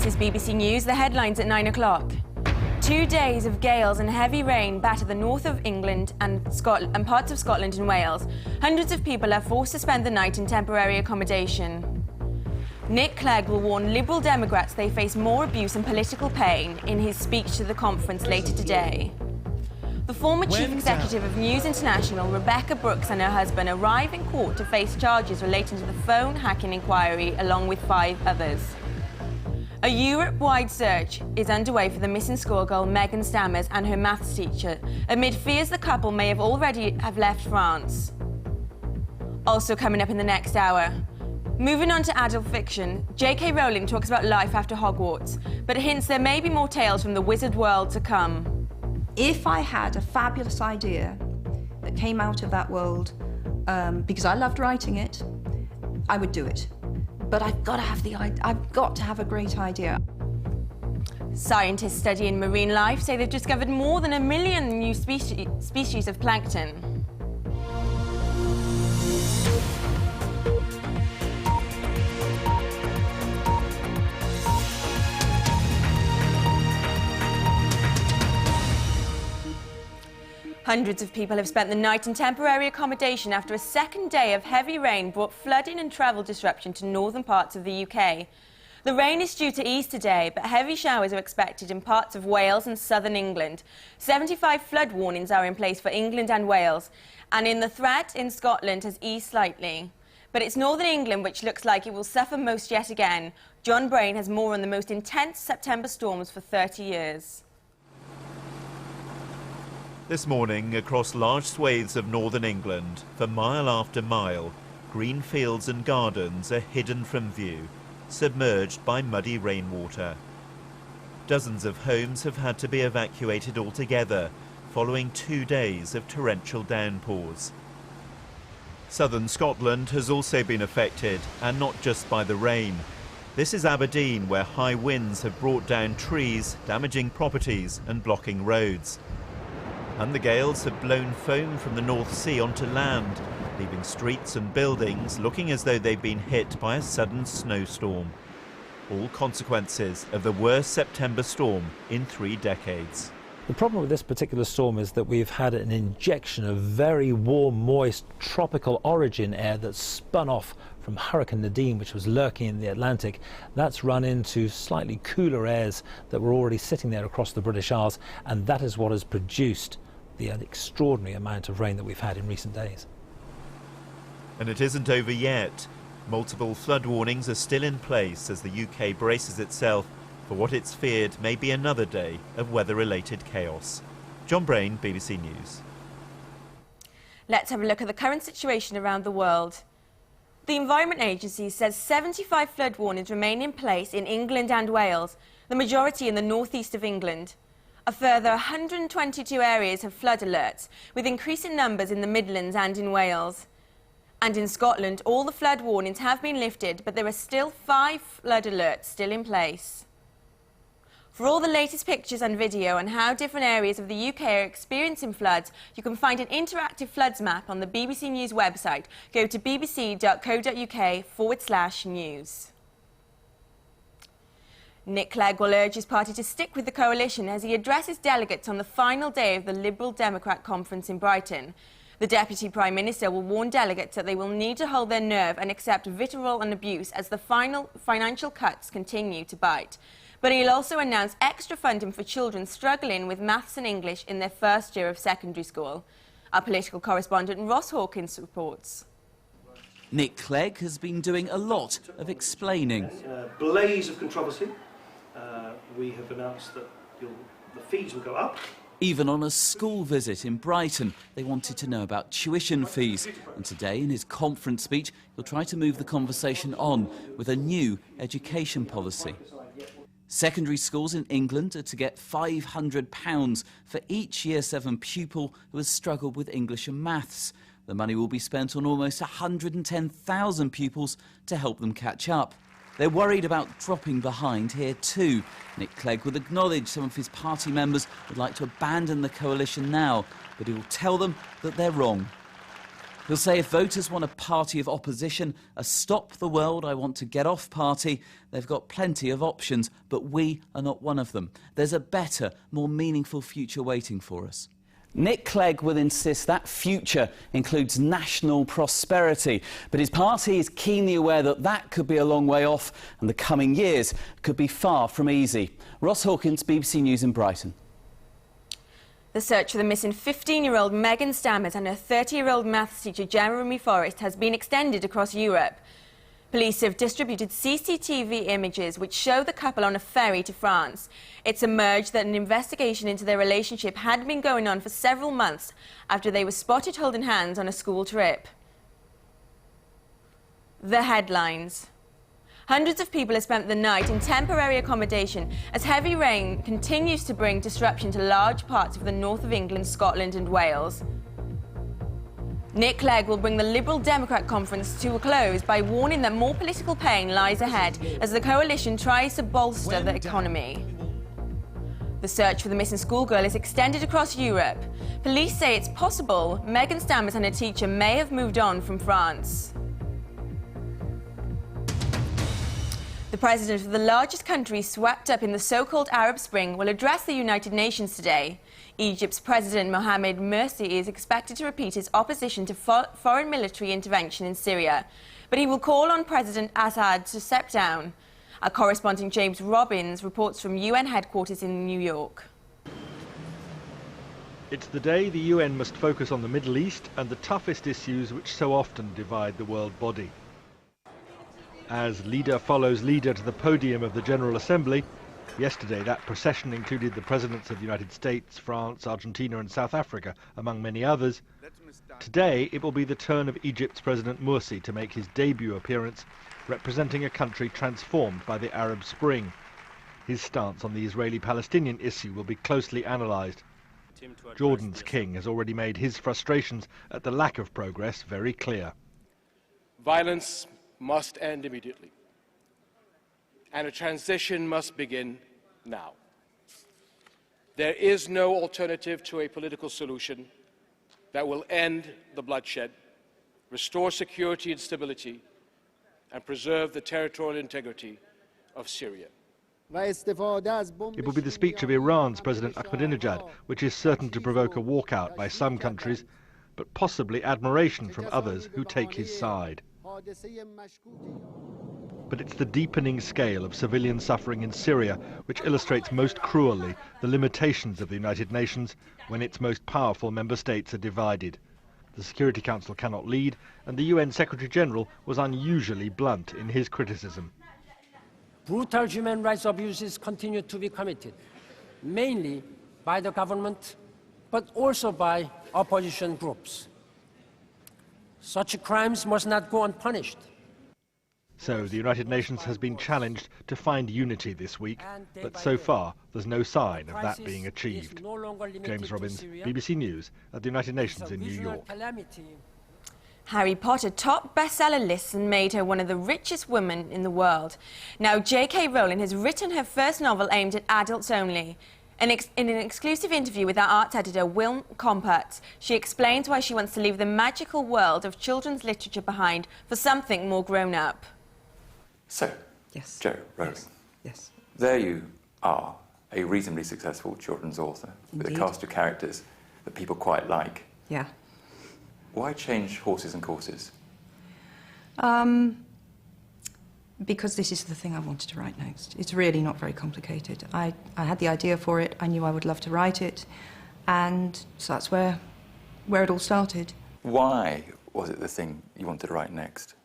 This is BBC News, the headlines at 9 o'clock. 2 days of gales and heavy rain batter the north of England and parts of Scotland and Wales. Hundreds of people are forced to spend the night in temporary accommodation. Nick Clegg will warn Liberal Democrats they face more abuse and political pain in his speech to the conference later today. The former chief executive of News International, Rebecca Brooks, and her husband arrive in court to face charges relating to the phone hacking inquiry, along with 5 others. A Europe-wide search is underway for the missing schoolgirl Megan Stammers and her maths teacher, amid fears the couple may have already left France. Also coming up in the next hour. Moving on to adult fiction, J.K. Rowling talks about life after Hogwarts, but hints there may be more tales from the wizard world to come. If I had a fabulous idea that came out of that world, because I loved writing it, I would do it. But I've got to have a great idea. Scientists studying marine life say they've discovered more than 1 million new species of plankton. Hundreds of people have spent the night in temporary accommodation after a second day of heavy rain brought flooding and travel disruption to northern parts of the UK. The rain is due to ease today, but heavy showers are expected in parts of Wales and southern England. 75 flood warnings are in place for England and Wales, and the threat in Scotland has eased slightly. But it's northern England which looks like it will suffer most yet again. John Brain has more on the most intense September storms for 30 years. This morning, across large swathes of northern England, for mile after mile, green fields and gardens are hidden from view, submerged by muddy rainwater. Dozens of homes have had to be evacuated altogether, following 2 days of torrential downpours. Southern Scotland has also been affected, and not just by the rain. This is Aberdeen, where high winds have brought down trees, damaging properties and blocking roads. And the gales have blown foam from the North Sea onto land, leaving streets and buildings looking as though they've been hit by a sudden snowstorm. All consequences of the worst September storm in 3 decades. The problem with this particular storm is that we've had an injection of very warm, moist, tropical origin air that's spun off from Hurricane Nadine, which was lurking in the Atlantic. That's run into slightly cooler airs that were already sitting there across the British Isles, and that is what has produced the extraordinary amount of rain that we've had in recent days. And it isn't over yet. Multiple flood warnings are still in place as the UK braces itself for what it's feared may be another day of weather-related chaos. John Brain, BBC News. Let's have a look at the current situation around the world. The Environment Agency says 75 flood warnings remain in place in England and Wales, the majority in the northeast of England. A further 122 areas have flood alerts, with increasing numbers in the Midlands and in Wales. And in Scotland, all the flood warnings have been lifted, but there are still 5 flood alerts still in place. For all the latest pictures and video on how different areas of the UK are experiencing floods, you can find an interactive floods map on the BBC News website. Go to bbc.co.uk/news. Nick Clegg will urge his party to stick with the coalition as he addresses delegates on the final day of the Liberal Democrat conference in Brighton. The Deputy Prime Minister will warn delegates that they will need to hold their nerve and accept vitriol and abuse as the financial cuts continue to bite. But he'll also announce extra funding for children struggling with maths and English in their first year of secondary school. Our political correspondent Ross Hawkins reports. Nick Clegg has been doing a lot of explaining. In a blaze of controversy, we have announced that the fees will go up. Even on a school visit in Brighton, they wanted to know about tuition fees. And today, in his conference speech, he'll try to move the conversation on with a new education policy. Secondary schools in England are to get £500 for each Year 7 pupil who has struggled with English and maths. The money will be spent on almost 110,000 pupils to help them catch up. They're worried about dropping behind here too. Nick Clegg will acknowledge some of his party members would like to abandon the coalition now, but he will tell them that they're wrong. He'll say if voters want a party of opposition, a stop the world I want to get off party, they've got plenty of options, but we are not one of them. There's a better, more meaningful future waiting for us. Nick Clegg will insist that future includes national prosperity, but his party is keenly aware that that could be a long way off and the coming years could be far from easy. Ross Hawkins, BBC News in Brighton. The search for the missing 15-year-old Megan Stammers and her 30-year-old maths teacher Jeremy Forrest has been extended across Europe. Police have distributed CCTV images which show the couple on a ferry to France. It's emerged that an investigation into their relationship had been going on for several months after they were spotted holding hands on a school trip. The headlines. Hundreds of people have spent the night in temporary accommodation as heavy rain continues to bring disruption to large parts of the north of England, Scotland and Wales. Nick Clegg will bring the Liberal Democrat conference to a close by warning that more political pain lies ahead as the coalition tries to bolster the economy. The search for the missing schoolgirl is extended across Europe. Police say it's possible Megan Stammers and her teacher may have moved on from France. The president of the largest country swept up in the so-called Arab Spring will address the United Nations today. Egypt's President Mohamed Morsi is expected to repeat his opposition to foreign military intervention in Syria, but he will call on President Assad to step down. Our correspondent James Robbins reports from UN headquarters in New York. It's the day the UN must focus on the Middle East and the toughest issues which so often divide the world body. As leader follows leader to the podium of the General Assembly, yesterday that procession included the presidents of the United States, France, Argentina and South Africa, among many others. Today it will be the turn of Egypt's President Morsi to make his debut appearance, representing a country transformed by the Arab Spring. His stance on the Israeli-Palestinian issue will be closely analysed. Jordan's king has already made his frustrations at the lack of progress very clear. Violence must end immediately, and a transition must begin now. There is no alternative to a political solution that will end the bloodshed, restore security and stability, and preserve the territorial integrity of Syria. It will be the speech of Iran's President Ahmadinejad, which is certain to provoke a walkout by some countries, but possibly admiration from others who take his side. But it's the deepening scale of civilian suffering in Syria which illustrates most cruelly the limitations of the United Nations when its most powerful member states are divided. The Security Council cannot lead, and the UN Secretary-General was unusually blunt in his criticism. Brutal human rights abuses continue to be committed, mainly by the government, but also by opposition groups. Such crimes must not go unpunished. So the United Nations has been challenged to find unity this week, but so far there's no sign of that being achieved. James Robbins, BBC News at the United Nations in New York. Harry Potter topped bestseller lists and made her one of the richest women in the world. Now J.K. Rowling has written her first novel aimed at adults only. In an exclusive interview with our arts editor, Will Compert, she explains why she wants to leave the magical world of children's literature behind for something more grown-up. So, Yes. Jo Rowling, Yes. there you are, a reasonably successful children's author with a Indeed. cast of characters that people quite like. Yeah. Why change horses and courses? Because this is the thing I wanted to write next. It's really not very complicated. I had the idea for it, I knew I would love to write it, and so that's where it all started. Why was it the thing you wanted to write next?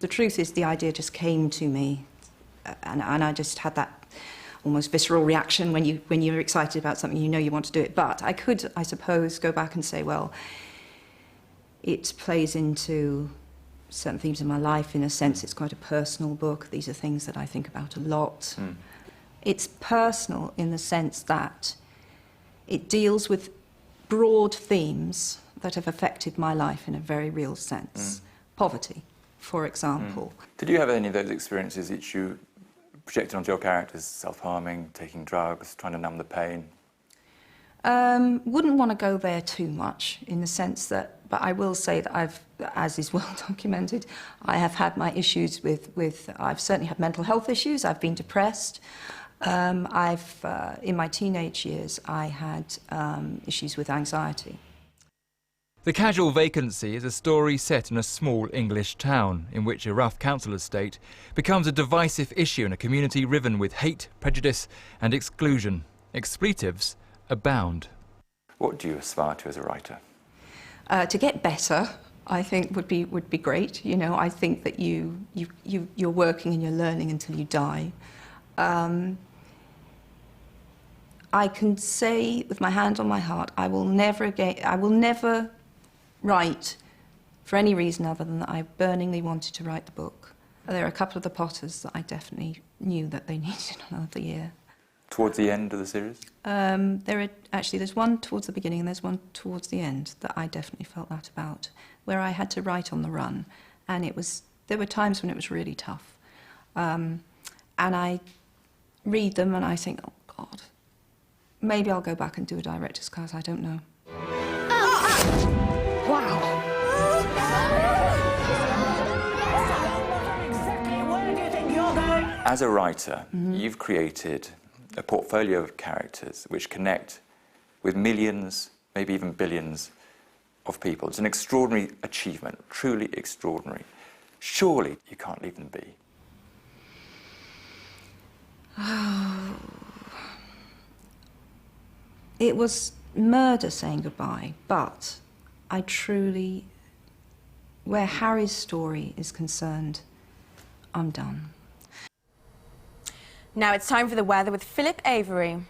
The truth is the idea just came to me, and I just had that almost visceral reaction when you're excited about something, you know you want to do it. But I could, I suppose, go back and say, well, it plays into certain themes in my life. In a sense, it's quite a personal book. These are things that I think about a lot. It's personal in the sense that it deals with broad themes that have affected my life in a very real sense. Poverty, for example. Did you have any of those experiences that you projected onto your characters? Self-harming, taking drugs, trying to numb the pain? Wouldn't want to go there too much in the sense that, but I will say that as is well documented, I have had my issues I've certainly had mental health issues. I've been depressed. In my teenage years, I had issues with anxiety. The Casual Vacancy is a story set in a small English town in which a rough council estate becomes a divisive issue in a community riven with hate, prejudice and exclusion. Expletives abound. What do you aspire to as a writer? To get better, I think would be great. You know, I think that you're working and you're learning until you die. I can say with my hand on my heart, I will never write for any reason other than that I burningly wanted to write the book. There are a couple of the Potters that I definitely knew that they needed another year. Towards the end of the series? There's one towards the beginning and there's one towards the end that I definitely felt that about, where I had to write on the run, and there were times when it was really tough. And I read them and I think, oh God, maybe I'll go back and do a director's cut, I don't know. Wow. As a writer, you've created a portfolio of characters which connect with millions, maybe even billions of people. It's an extraordinary achievement, truly extraordinary. Surely you can't leave them be. Oh. It was murder saying goodbye, but I truly, where Harry's story is concerned, I'm done. Now it's time for the weather with Philip Avery.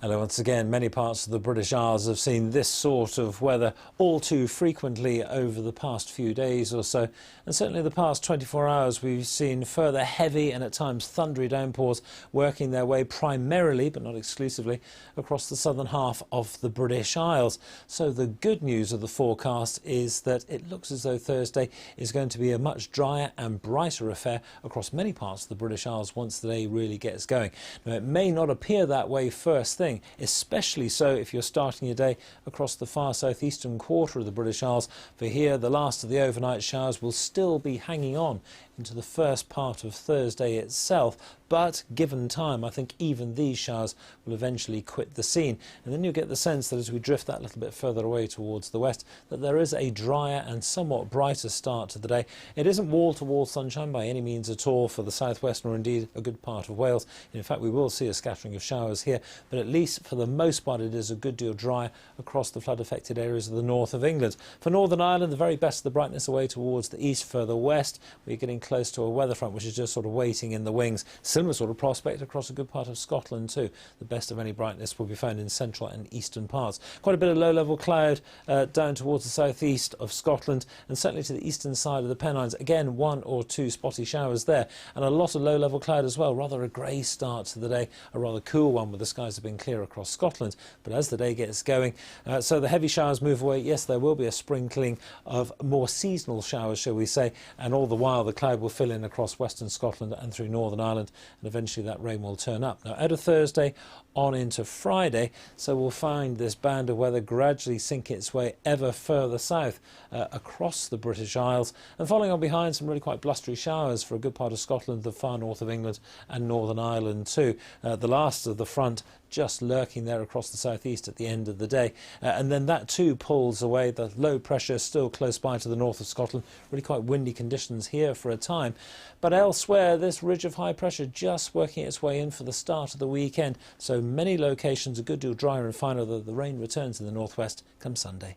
Hello once again. Many parts of the British Isles have seen this sort of weather all too frequently over the past few days or so. And certainly the past 24 hours we've seen further heavy and at times thundery downpours working their way primarily, but not exclusively, across the southern half of the British Isles. So the good news of the forecast is that it looks as though Thursday is going to be a much drier and brighter affair across many parts of the British Isles once the day really gets going. Now it may not appear that way first thing, especially so if you're starting your day across the far southeastern quarter of the British Isles, for here the last of the overnight showers will still be hanging on into the first part of Thursday itself, but given time I think even these showers will eventually quit the scene, and then you get the sense that as we drift that little bit further away towards the west that there is a drier and somewhat brighter start to the day. It isn't wall-to-wall sunshine by any means at all for the southwest nor indeed a good part of Wales. In fact we will see a scattering of showers here, but at least for the most part it is a good deal drier across the flood affected areas of the north of England. For Northern Ireland the very best of the brightness away towards the east further west. We're getting close to a weather front which is just sort of waiting in the wings. Similar sort of prospect across a good part of Scotland too. The best of any brightness will be found in central and eastern parts. Quite a bit of low-level cloud down towards the southeast of Scotland and certainly to the eastern side of the Pennines. Again, one or two spotty showers there and a lot of low-level cloud as well. Rather a grey start to the day, a rather cool one with the skies have been clear across Scotland. But as the day gets going, so the heavy showers move away. Yes, there will be a sprinkling of more seasonal showers, shall we say, and all the while the cloud will fill in across western Scotland and through Northern Ireland, and eventually that rain will turn up. Now out of Thursday on into Friday, so we'll find this band of weather gradually sink its way ever further south across the British Isles, and following on behind some really quite blustery showers for a good part of Scotland, the far north of England and Northern Ireland too. The last of the front just lurking there across the southeast at the end of the day, and then that too pulls away. The low pressure still close by to the north of Scotland, really quite windy conditions here for a time, but elsewhere this ridge of high pressure just working its way in for the start of the weekend, so many locations a good deal drier and finer, though the rain returns in the northwest come Sunday.